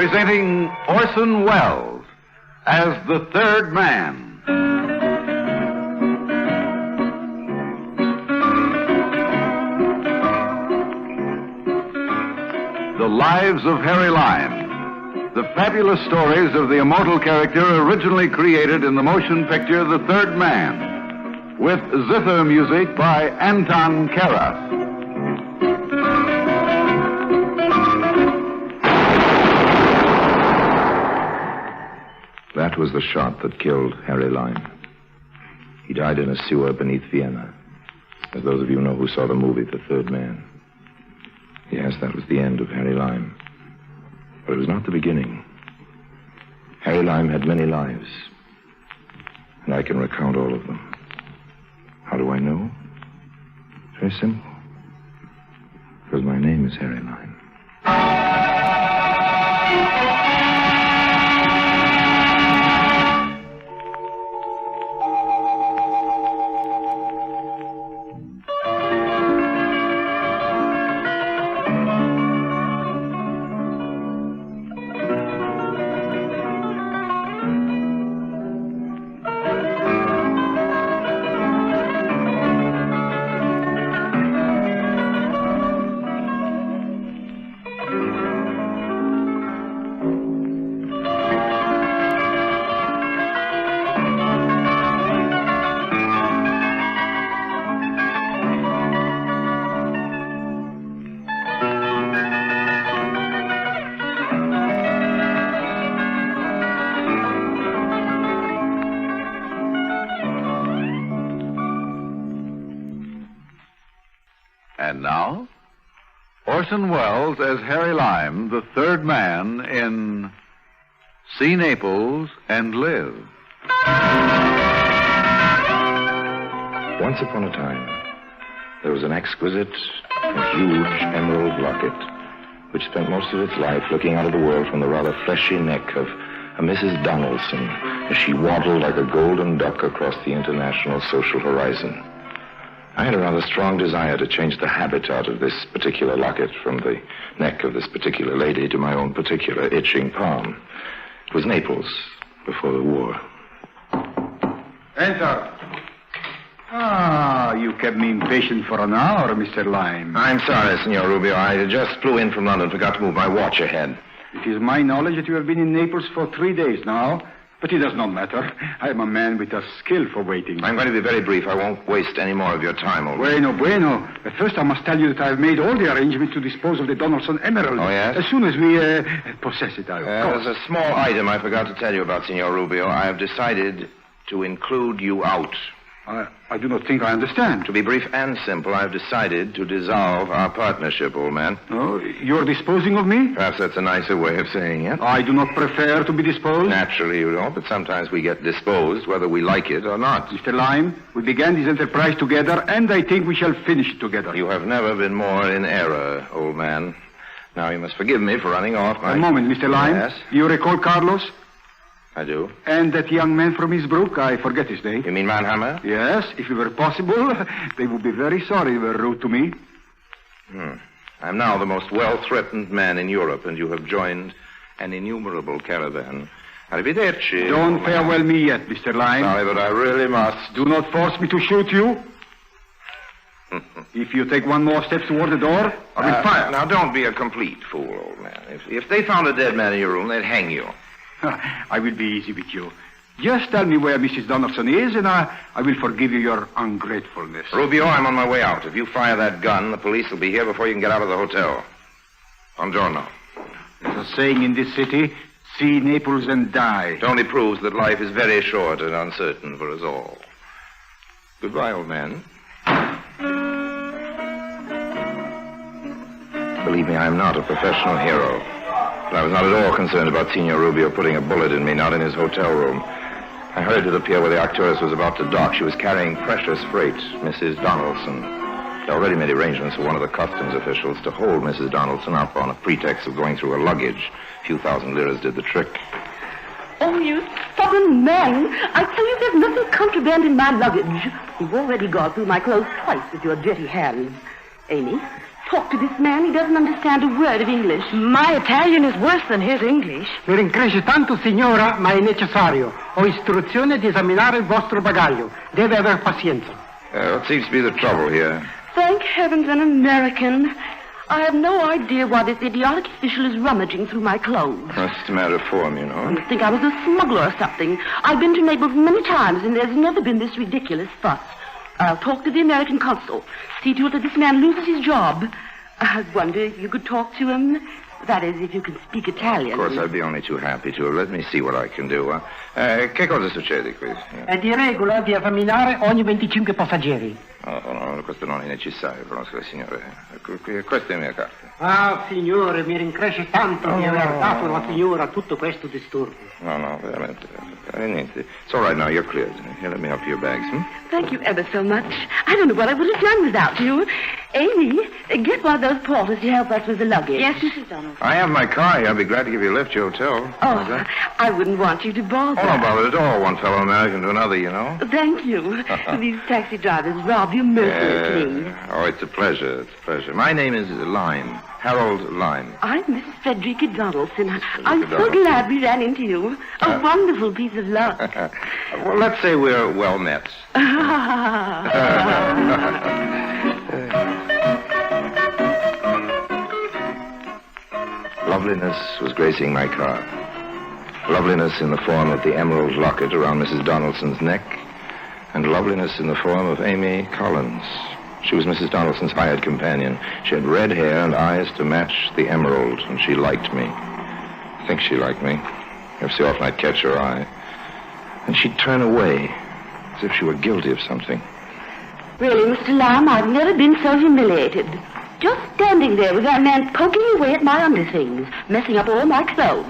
presenting Orson Wells as the third man. The Lives of Harry Lime, the fabulous stories of the immortal character originally created in the motion picture The Third Man, with zither music by Anton Karas. That was the shot that killed Harry Lime. He died in a sewer beneath Vienna. As those of you know who saw the movie The Third Man. Yes, that was the end of Harry Lime. But it was not the beginning. Harry Lime had many lives. And I can recount all of them. How do I know? Very simple. Because my name is Harry Lime. And now, Orson Wells as Harry Lime, the third man in See Naples and Live. Once upon a time, there was an exquisite and huge emerald locket which spent most of its life looking out of the world from the rather fleshy neck of a Mrs. Donaldson as she waddled like a golden duck across the international social horizon. I had a rather strong desire to change the habitat of this particular locket from the neck of this particular lady to my own particular itching palm. It was Naples before the war. Enter. You kept me impatient for an hour, Mr. Lime. I'm sorry, Signor Rubio. I just flew in from London, forgot to move my watch ahead. It is my knowledge that you have been in Naples for 3 days now. But it does not matter. I am a man with a skill for waiting. I'm going to be very brief. I won't waste any more of your time, old man. Bueno. But first, I must tell you that I've made all the arrangements to dispose of the Donaldson Emerald. Oh, yes? As soon as we possess it, of course. There's a small item I forgot to tell you about, Signor Rubio. I have decided to include you out. I do not think I understand. To be brief and simple, I've decided to dissolve our partnership, old man. Oh, you're disposing of me? Perhaps that's a nicer way of saying it. I do not prefer to be disposed. Naturally you don't, but sometimes we get disposed whether we like it or not. Mr. Lime, we began this enterprise together, and I think we shall finish it together. You have never been more in error, old man. Now, you must forgive me for running off. A moment, Mr. Lime. Yes? You recall Carlos? I do. And that young man from Innsbruck, I forget his name. You mean Mannheimer? Yes, if it were possible, they would be very sorry they were rude to me. I'm now the most well-threatened man in Europe, and you have joined an innumerable caravan. Arrivederci. Don't farewell me yet, Mr. Lime. Sorry, but I really must. Do not force me to shoot you. If you take one more step toward the door, I will fire. Now, don't be a complete fool, old man. If they found a dead man in your room, they'd hang you. I will be easy with you. Just tell me where Mrs. Donaldson is, and I will forgive you your ungratefulness. Rubio, I'm on my way out. If you fire that gun, the police will be here before you can get out of the hotel. Buongiorno. There's a saying in this city, see Naples and die. It only proves that life is very short and uncertain for us all. Goodbye, old man. Believe me, I am not a professional hero. But I was not at all concerned about Signor Rubio putting a bullet in me, not in his hotel room. I hurried to the pier where the Arcturus was about to dock. She was carrying precious freight, Mrs. Donaldson. I'd already made arrangements with one of the customs officials to hold Mrs. Donaldson up on a pretext of going through her luggage. A few thousand liras did the trick. Oh, you stubborn man. I tell you there's nothing contraband in my luggage. You've already gone through my clothes twice with your dirty hands. Amy, talk to this man. He doesn't understand a word of English. My Italian is worse than his English. Mi rincresce tanto, signora, ma è necessario. Ho istruzione di esaminare il vostro bagaglio. Deve aver pazienza. What seems to be the trouble here? Thank heavens, an American. I have no idea why this idiotic official is rummaging through my clothes. It's just a matter of form, you know. I think I was a smuggler or something. I've been to Naples many times, and there's never been this ridiculous fuss. I'll talk to the American consul. See to it that this man loses his job. I wonder if you could talk to him. That is, if you can speak Italian. Of course, I'd be only too happy to. Let me see what I can do. Che cosa succede qui? È di regola di esaminare ogni 25 passeggeri. No, questo non è necessario, conosco le signore. Questa è la mia carta. Ah, signore, mi rincresce tanto di aver dato alla signora tutto questo disturbo. No, veramente. Niente. It's all right now, you're cleared. Here, let me help you your bags, Thank you ever so much. I don't know what I would have done without you. Amy, get one of those porters to help us with the luggage. Yes, Mrs. Donald. I have my car here. I'll be glad to give you a lift to your hotel. Oh, I wouldn't want you to bother. Oh, no bother at all. One fellow American to another, you know. Thank you. These taxi drivers rob you mercilessly. Oh, it's a pleasure. It's a pleasure. My name is Lyme. Harold Lyme. I'm Mrs. Frederica Donaldson. I'm so glad we ran into you. A wonderful piece of luck. Well, let's say we're well met. Loveliness was gracing my car. Loveliness in the form of the emerald locket around Mrs. Donaldson's neck, and loveliness in the form of Amy Collins. She was Mrs. Donaldson's hired companion. She had red hair and eyes to match the emerald, and she liked me. I think she liked me. Every so often I'd catch her eye. And she'd turn away, as if she were guilty of something. Really, Mr. Lamb, I've never been so humiliated. Just standing there with that man poking away at my underthings, messing up all my clothes.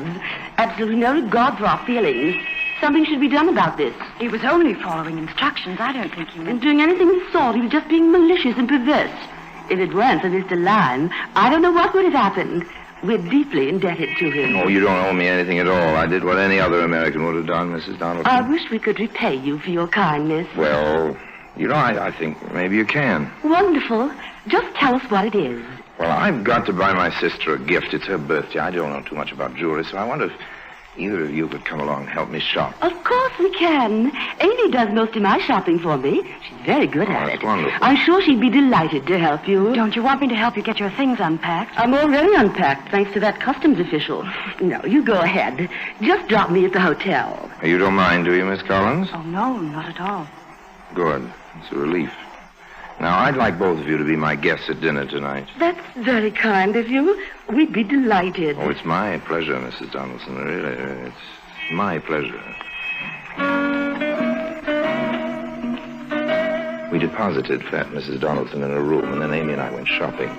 Absolutely no regard for our feelings. Something should be done about this. He was only following instructions. I don't think he And meant... doing anything of the sort, he was just being malicious and perverse. If it weren't for Mr. Lyme, I don't know what would have happened. We're deeply indebted to him. Oh, you don't owe me anything at all. I did what any other American would have done, Mrs. Donaldson. I wish we could repay you for your kindness. Well, you know, I think maybe you can. Wonderful. Just tell us what it is. Well, I've got to buy my sister a gift. It's her birthday. I don't know too much about jewelry, so I wonder if either of you could come along and help me shop. Of course we can. Amy does most of my shopping for me. She's very good at that's it. wonderful. I'm sure she'd be delighted to help you. Don't you want me to help you get your things unpacked? I'm already unpacked, thanks to that customs official. No, you go ahead. Just drop me at the hotel. You don't mind, do you, Miss Collins? Oh, no, not at all. Good. It's a relief. Now, I'd like both of you to be my guests at dinner tonight. That's very kind of you. We'd be delighted. Oh, it's my pleasure, Mrs. Donaldson. Really, it's my pleasure. We deposited fat Mrs. Donaldson in a room, and then Amy and I went shopping.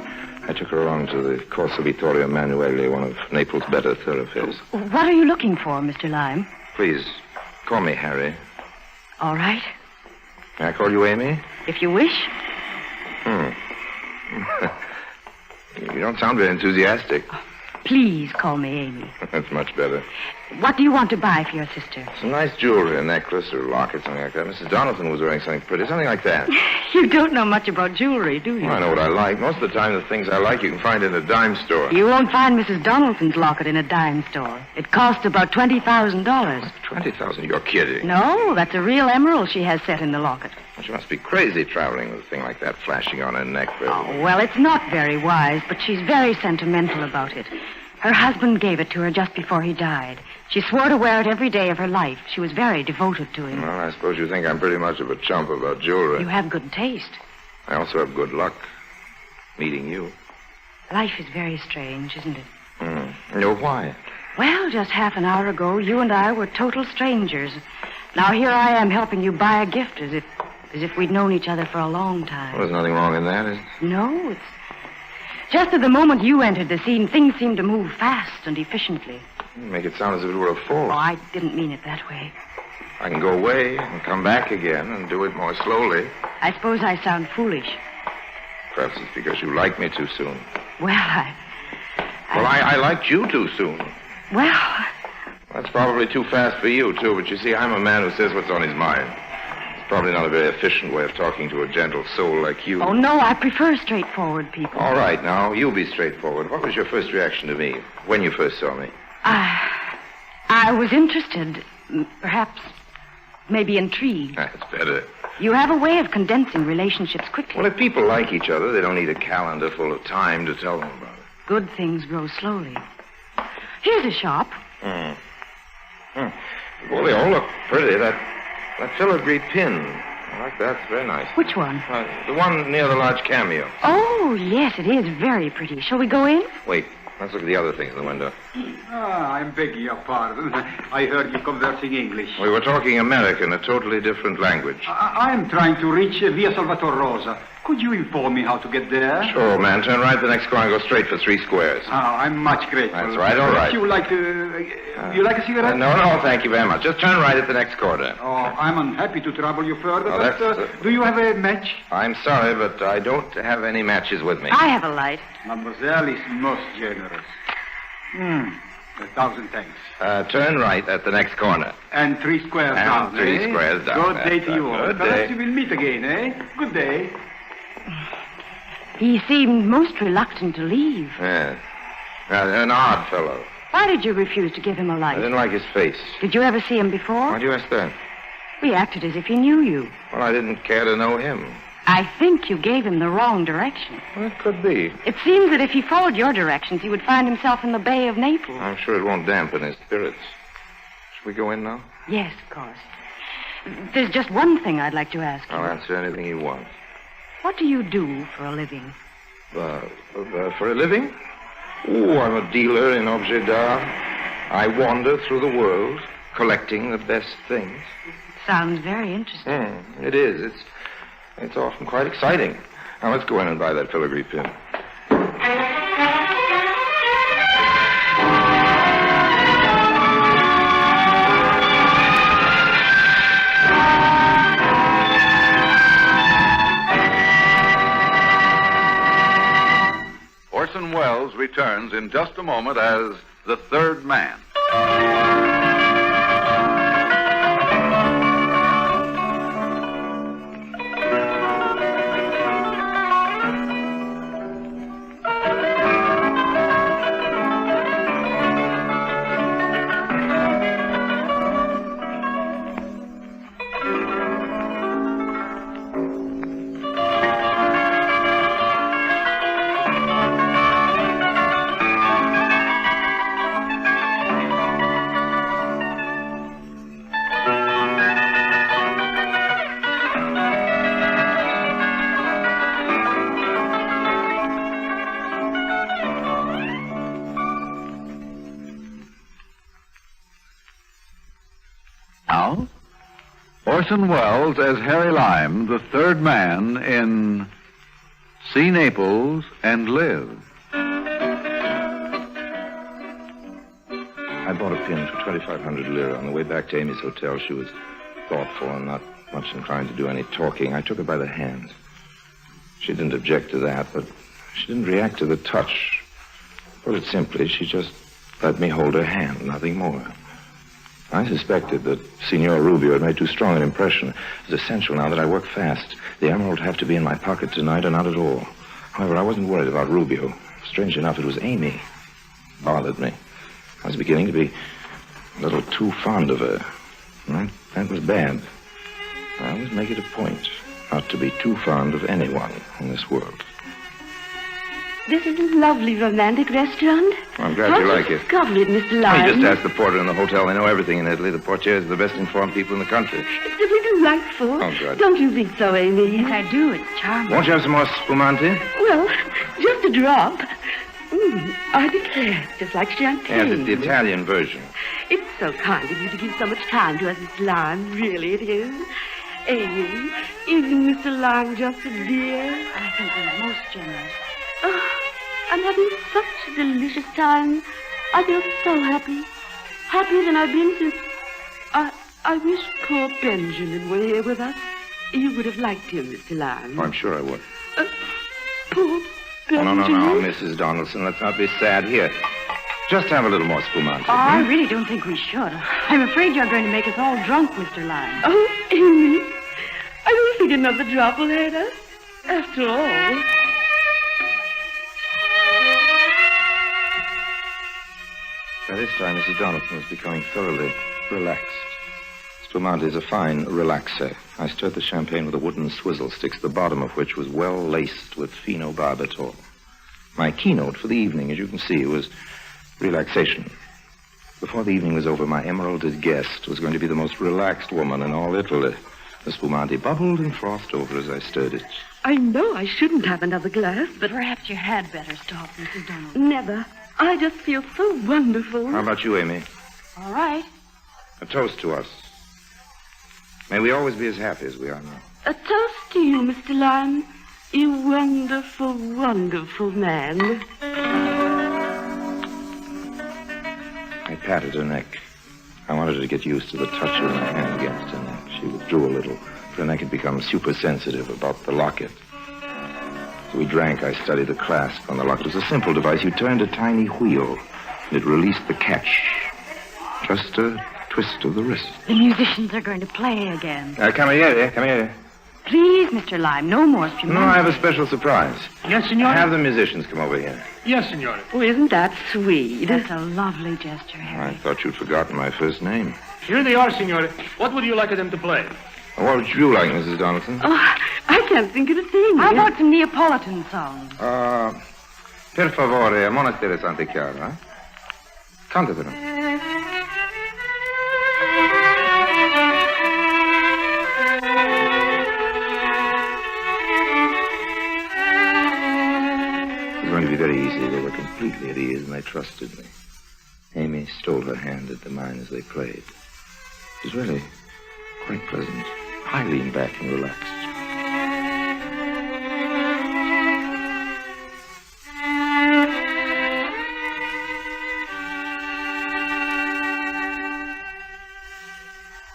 I took her along to the Corso Vittorio Emanuele, one of Naples' better thoroughfares. What are you looking for, Mr. Lyme? Please, call me Harry. All right, May I call you Amy? if you wish. You don't sound very enthusiastic. Please call me Amy. That's much better. What do you want to buy for your sister? Some nice jewelry, a necklace or a locket, something like that. Mrs. Donaldson was wearing something pretty, something like that. You don't know much about jewelry, do you? Well, I know what I like. Most of the time, the things I like you can find in a dime store. You won't find Mrs. Donaldson's locket in a dime store. It costs about $20,000. $20,000? You're kidding. No, that's a real emerald she has set in the locket. Well, she must be crazy traveling with a thing like that flashing on her neck. Oh, well, it's not very wise, but she's very sentimental about it. Her husband gave it to her just before he died. She swore to wear it every day of her life. She was very devoted to him. Well, I suppose you think I'm pretty much of a chump about jewelry. You have good taste. I also have good luck meeting you. Life is very strange, isn't it? You know why? Well, just half an hour ago, you and I were total strangers. Now here I am helping you buy a gift as if we'd known each other for a long time. Well, there's nothing wrong in that, is there? No, it's just at the moment you entered the scene, things seemed to move fast and efficiently. You make it sound as if it were a fault. Oh, I didn't mean it that way. I can go away and come back again and do it more slowly. I suppose I sound foolish. Perhaps it's because you like me too soon. Well, I liked you too soon. Well, That's probably too fast for you, too, but you see, I'm a man who says what's on his mind. It's probably not a very efficient way of talking to a gentle soul like you. Oh, no, I prefer straightforward people. All right, now, you be straightforward. What was your first reaction to me when you first saw me? I was interested, perhaps, maybe intrigued. That's better. You have a way of condensing relationships quickly. Well, if people like each other, they don't need a calendar full of time to tell them about it. Good things grow slowly. Here's a shop. Well, they all look pretty. That filigree pin. I like that. It's very nice. Which one? The one near the large cameo. Oh, yes, it is very pretty. Shall we go in? Wait, let's look at the other things in the window. I'm begging your pardon. I heard you conversing English. We were talking American, a totally different language. I'm trying to reach Via Salvatore Rosa. Could you inform me how to get there? Sure, man. Turn right the next corner and go straight for 3 squares. Oh, I'm much grateful. That's right, all right. You like a cigarette? No, thank you very much. Just turn right at the next corner. Oh, I'm unhappy to trouble you further, Oh, but that's- do you have a match? I'm sorry, but I don't have any matches with me. I have a light. Mademoiselle is most generous. 1,000 thanks. Turn right at the next corner. And 3 squares And down, 3 eh? squares down. Good day That's to you right. all. Good Perhaps day. you will meet again, eh? Good day. He seemed most reluctant to leave. Yes. An odd fellow. Why did you refuse to give him a I light? didn't like his face. Did you ever see him before? Why'd you ask that? He acted as if he knew you. Well, I didn't care to know him. I think you gave him the wrong direction. Well, it could be. It seems that if he followed your directions, he would find himself in the Bay of Naples. I'm sure it won't dampen his spirits. Should we go in now? Yes, of course. There's just one thing I'd like to ask you. I'll answer anything you want. What do you do for a living? For a living? Oh, I'm a dealer in objets d'art. I wander through the world, collecting the best things. Sounds very interesting. It is. It's often quite exciting. Now, let's go in and buy that filigree pin. Orson Wells returns in just a moment as the third man. Now, Orson Wells as Harry Lime, the third man in See Naples and Live. I bought a pin for 2,500 lira. On the way back to Amy's hotel, she was thoughtful and not much inclined to do any talking. I took her by the hand. She didn't object to that, but she didn't react to the touch. Put it simply, she just let me hold her hand, nothing more. I suspected that Signor Rubio had made too strong an impression. It's essential now that I work fast. The emerald would have to be in my pocket tonight or not at all. However, I wasn't worried about Rubio. Strange enough, it was Amy. Bothered me. I was beginning to be a little too fond of her. That was bad. I always make it a point not to be too fond of anyone in this world. This is a lovely romantic restaurant. I'm glad you like it. Discovered it, Mr. I Lyon. just asked the porter in the hotel. They know everything in Italy. The portiers are the best informed people in the country. It's simply delightful. Oh, good. Don't you think so, Amy? Yes, I do. It's charming. Won't you have some more spumante? Well, just a drop. I declare, it's just like champagne. Yes, it's the Italian version. It's so kind of you to give so much time to us, Mr. Lyon. Really, it is. Amy, isn't Mr. Lyon just a dear? I think he's most generous. Oh, I'm having such a delicious time. I feel so happy. Happier than I've been since... I wish poor Benjamin were here with us. You would have liked him, Mr. Lyon. Oh, I'm sure I would. Poor Benjamin. No, Mrs. Donaldson. Let's not be sad. Here, just have a little more spumante. Oh, I really don't think we should. I'm afraid you're going to make us all drunk, Mr. Lyon. Oh, Amy, think another drop will hurt us. After all. By this time, Mrs. Donaldson was becoming thoroughly relaxed. Spumante is a fine relaxer. I stirred the champagne with a wooden swizzle sticks, the bottom of which was well laced with phenobarbital. My keynote for the evening, as you can see, was relaxation. Before the evening was over, my emeralded guest was going to be the most relaxed woman in all Italy. The spumante bubbled and frothed over as I stirred it. I know I shouldn't have another glass, but Perhaps you had better stop, Mrs. Donald. never. I just feel so wonderful. How about you, Amy? All right. A toast to us. May we always be as happy as we are now. A toast to you, Mr. Lyon. You wonderful, wonderful man. I patted her neck. I wanted her to get used to the touch of my hand against her neck. She withdrew a little. Her neck had become super sensitive about the locket. So we drank. I studied the clasp on the locket. It was a simple device. You turned a tiny wheel, and it released the catch. Just a twist of the wrist. The musicians are going to play again. Cameriere. Please, Mr. Lime, no more spumante. No, I have a special surprise. Yes, signore? Have the musicians come over here. Yes, signore. Oh, isn't that sweet? That's a lovely gesture, Harry. I thought you'd forgotten my first name. Here they are, signore. What would you like them to play? What would you like, Mrs. Donaldson? Oh, I can't think of a thing. How about some Neapolitan songs? Per favore, Monastero Santa Chiara. Cantatelo. It was going to be very easy. They were completely at ease, and they trusted me. Amy stole her hand into mine as they played. It was really quite pleasant. I leaned back and relaxed.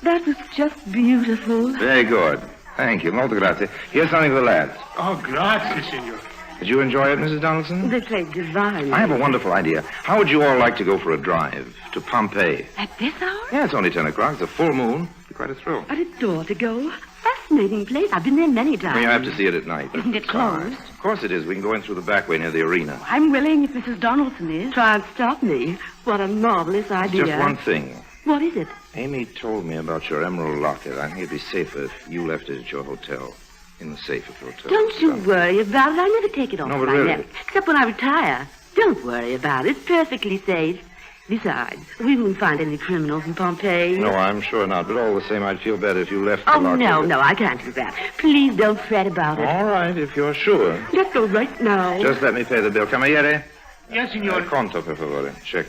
That was just beautiful. Very good. Thank you. Molto grazie. Here's something for the lads. Oh, grazie, signore. Did you enjoy it, Mrs. Donaldson? They played divinely. I have a wonderful idea. How would you all like to go for a drive to Pompeii? At this hour? Yeah, it's only 10 o'clock. It's a full moon. It'd be quite a thrill. I'd adore to go. Fascinating place. I've been there many times. Well, you have to see it at night. Isn't it closed? Of course it is. We can go in through the back way near the arena. I'm willing if Mrs. Donaldson is. Try and stop me. What a marvelous idea. Just one thing. What is it? Amy told me about your emerald locket. I think it'd be safer if you left it at your hotel. In the safe at the hotel. Don't you worry about it. I never take it off No, but my really. neck. Except when I retire. Don't worry about it. It's perfectly safe. Besides, we won't find any criminals in Pompeii. No, I'm sure not. But all the same, I'd feel better if you left the Oh, locket. no, I can't do that. Please don't fret about it. All right, if you're sure. Let's go right now. Just let me pay the bill. Cameriere? Yes, signore. Conto, per favore. Check.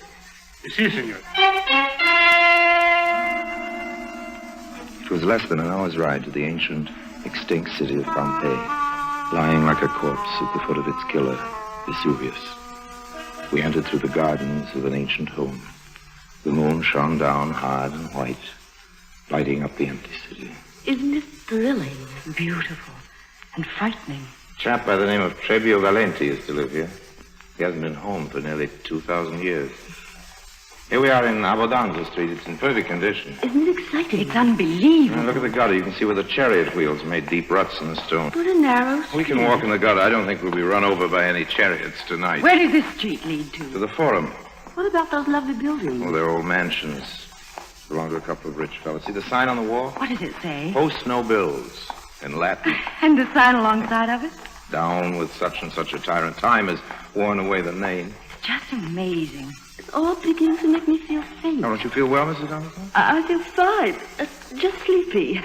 Si, signore. It was less than an hour's ride to the ancient, extinct city of Pompeii, lying like a corpse at the foot of its killer, Vesuvius. We entered through the gardens of an ancient home. The moon shone down hard and white, lighting up the empty city. Isn't it thrilling? Beautiful and frightening. A chap by the name of Trebio Valenti used to live here. He hasn't been home for nearly 2,000 years. Here we are in Abbondanza Street. It's in perfect condition. Isn't it exciting? It's unbelievable. Look at the gutter. You can see where the chariot wheels made deep ruts in the stone. What a narrow street. We can walk in the gutter. I don't think we'll be run over by any chariots tonight. Where does this street lead To to? the Forum. What about those lovely buildings? Well, they're old mansions. Belong to a couple of rich fellows. See the sign on the wall? What does it say? Post no bills. In Latin. And the sign alongside of it? Down with such and such a tyrant. Time has worn away the name. Just amazing. It all begins to make me feel faint. Now, don't you feel well, Mrs. Donaldson? I feel fine. Just sleepy.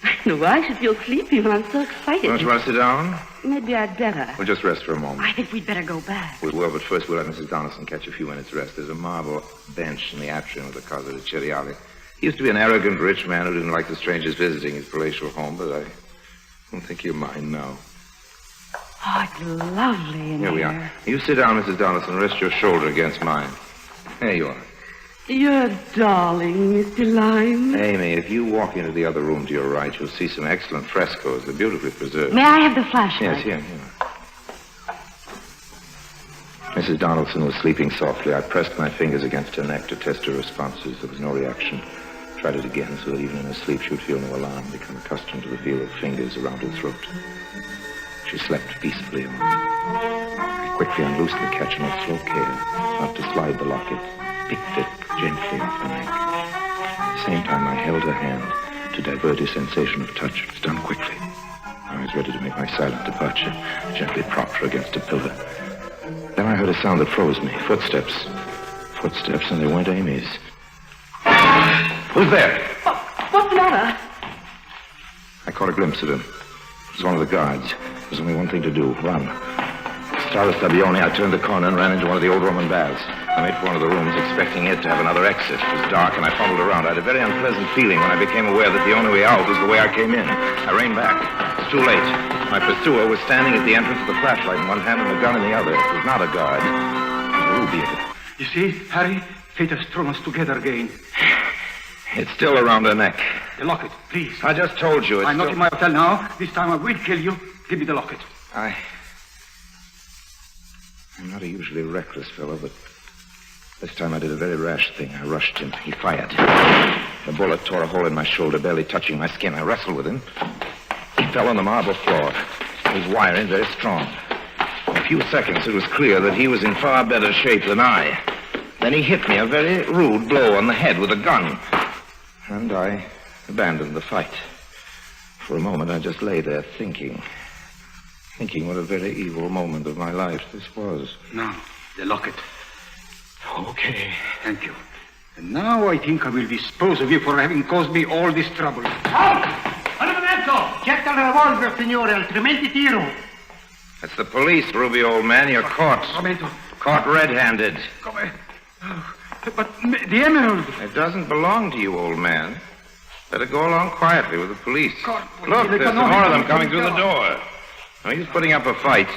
I don't know why I should feel sleepy when I'm so excited. Don't you want to sit down? Maybe I'd better. We'll just rest for a moment. I think we'd better go back. We will, but first we'll let Mrs. Donaldson catch a few minutes' rest. There's a marble bench in the atrium of the Casa de Ceriali. He used to be an arrogant rich man who didn't like the strangers visiting his palatial home, but I don't think he'll mind now. Oh, it's lovely in Here we here. are. You sit down, Mrs. Donaldson. Rest your shoulder against mine. There you are. You're a darling, Mr. Lime. Amy, if you walk into the other room to your right, you'll see some excellent frescoes. They're beautifully preserved. May I have the flashlight? Yes, here. Mrs. Donaldson was sleeping softly. I pressed my fingers against her neck to test her responses. There was no reaction. Tried it again so that even in her sleep she would feel no alarm, become accustomed to the feel of fingers around her throat. She slept peacefully on. I quickly unloosed the catch and with slow care, not to slide the locket, picked it gently off her neck. At the same time, I held her hand to divert a sensation of touch. It was done quickly. I was ready to make my silent departure, gently propped her against a pillar. Then I heard a sound that froze me. Footsteps. Footsteps, and they weren't Amy's. Who's there? What's the matter? I caught a glimpse of him. It was one of the guards. There was only one thing to do, run. Stella Stabione, I turned the corner and ran into one of the old Roman baths. I made for one of the rooms, expecting it to have another exit. It was dark, and I fumbled around. I had a very unpleasant feeling when I became aware that the only way out was the way I came in. I reined back. It was too late. My pursuer was standing at the entrance with a flashlight in one hand and a gun in the other. It was not a guard. It was a Rubio. You see, Harry, fate has thrown us together again. It's still around her neck. The locket, please. I just told you. I'm not in my hotel now. This time I will kill you. Give me the locket. I'm not a usually reckless fellow, but this time I did a very rash thing. I rushed him. He fired. The bullet tore a hole in my shoulder, barely touching my skin. I wrestled with him. He fell on the marble floor. He was wiry, very strong. In a few seconds, it was clear that he was in far better shape than I. Then he hit me a very rude blow on the head with a gun. And I abandoned the fight. For a moment, I just lay there thinking what a very evil moment of my life this was. Now, the locket. Okay. Thank you. And now I think I will dispose of you for having caused me all this trouble. Out! Cerca il revolver, signore, altrimenti tiro. That's the police, Rubio, old man. You're caught. Momento. Caught red-handed. Come here. But the emerald. It doesn't belong to you, old man. Better go along quietly with the police. God, Look, there's some more of them coming through the door. No use putting up a fight.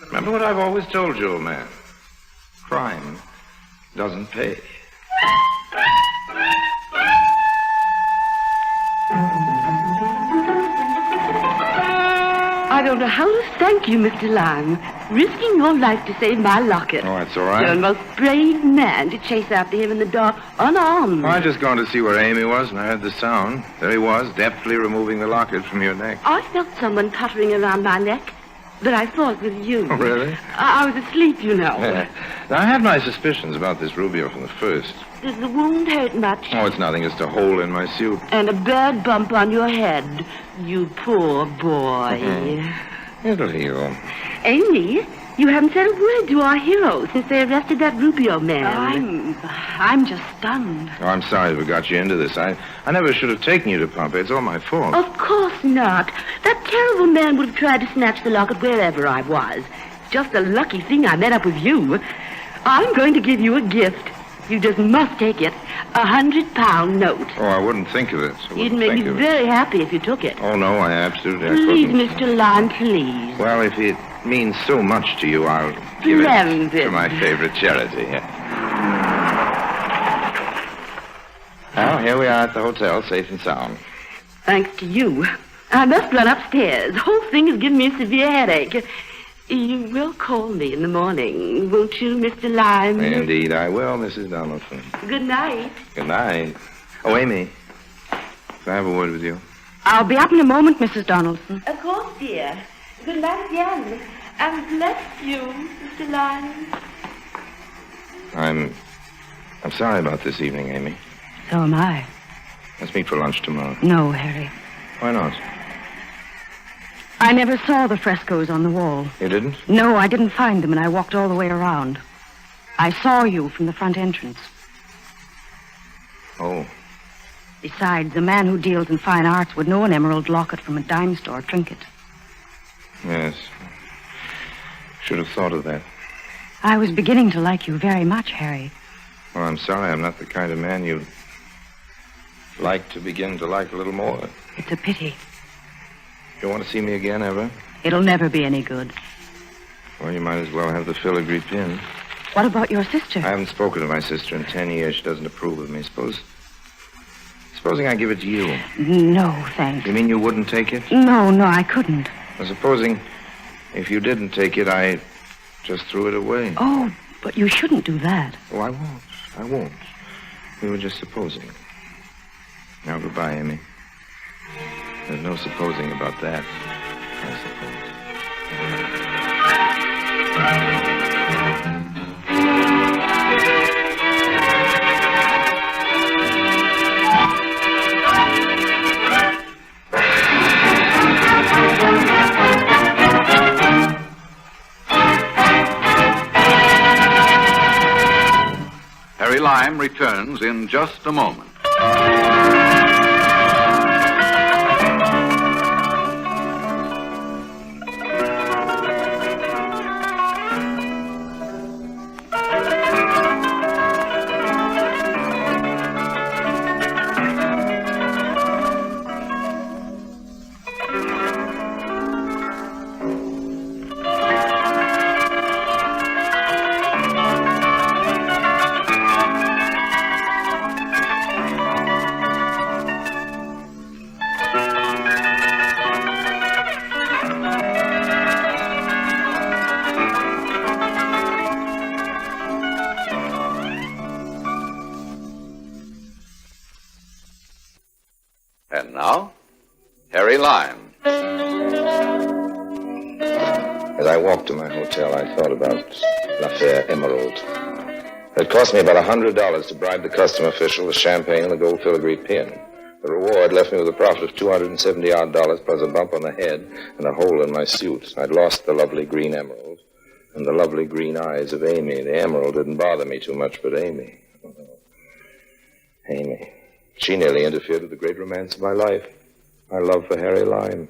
Remember what I've always told you, old man. Crime doesn't pay. I don't know how to thank you, Mr. Lime. Risking your life to save my locket. Oh, that's all right. You're the most brave man to chase after him in the dark, unarmed. I just gone to see where Amy was, and I heard the sound. There he was, deftly removing the locket from your neck. I felt someone puttering around my neck, but I thought it was you. Oh, really? I was asleep, you know. Yeah. Now, I had my suspicions about this Rubio from the first. Does the wound hurt much? Oh, it's nothing. It's a hole in my suit. And a bird bump on your head. You poor boy. It'll heal. Amy, you haven't said a word to our hero since they arrested that Rubio man. I'm just stunned. Oh, I'm sorry we got you into this. I never should have taken you to Pompeii. It's all my fault. Of course not. That terrible man would have tried to snatch the locket wherever I was. Just a lucky thing I met up with you. I'm going to give you a gift. You just must take it. £100 note. Oh, I wouldn't think of it. You'd make me very happy if you took it. Oh, no, I absolutely Please, couldn't. Mr. Lime, please. Well, if it means so much to you, I'll give it to my favorite charity. Now, here we are at the hotel, safe and sound. Thanks to you. I must run upstairs. The whole thing has given me a severe headache. You will call me in the morning, won't you, Mr. Lime? Indeed, I will, Mrs. Donaldson. Good night. Good night. Oh, Amy, can I have a word with you? I'll be up in a moment, Mrs. Donaldson. Of course, dear. Good night again. And bless you, Mr. Lime. I'm sorry about this evening, Amy. So am I. Let's meet for lunch tomorrow. No, Harry. Why not? I never saw the frescoes on the wall. You didn't? No, I didn't find them, and I walked all the way around. I saw you from the front entrance. Oh. Besides, the man who deals in fine arts would know an emerald locket from a dime store trinket. Yes. Should have thought of that. I was beginning to like you very much, Harry. Well, I'm sorry. I'm not the kind of man you'd like to begin to like a little more. It's a pity. You want to see me again, ever? It'll never be any good. Well, you might as well have the filigree pin. What about your sister? I haven't spoken to my sister in 10 years. She doesn't approve of me. Supposing I give it to you. No, thanks. You mean you wouldn't take it? No, I couldn't. Well, supposing if you didn't take it, I just threw it away. Oh, but you shouldn't do that. Oh, I won't. We were just supposing. Now, goodbye, Amy. There's no supposing about that, I suppose. Harry Lime returns in just a moment. And now, Harry Lime. As I walked to my hotel, I thought about L'Affaire Emerald. It cost me about $100 to bribe the custom official with champagne and the gold filigree pin. The reward left me with a profit of $270-odd plus a bump on the head and a hole in my suit. I'd lost the lovely green emerald and the lovely green eyes of Amy. The emerald didn't bother me too much, but Amy. Amy. She nearly interfered with the great romance of my life. My love for Harry Lime.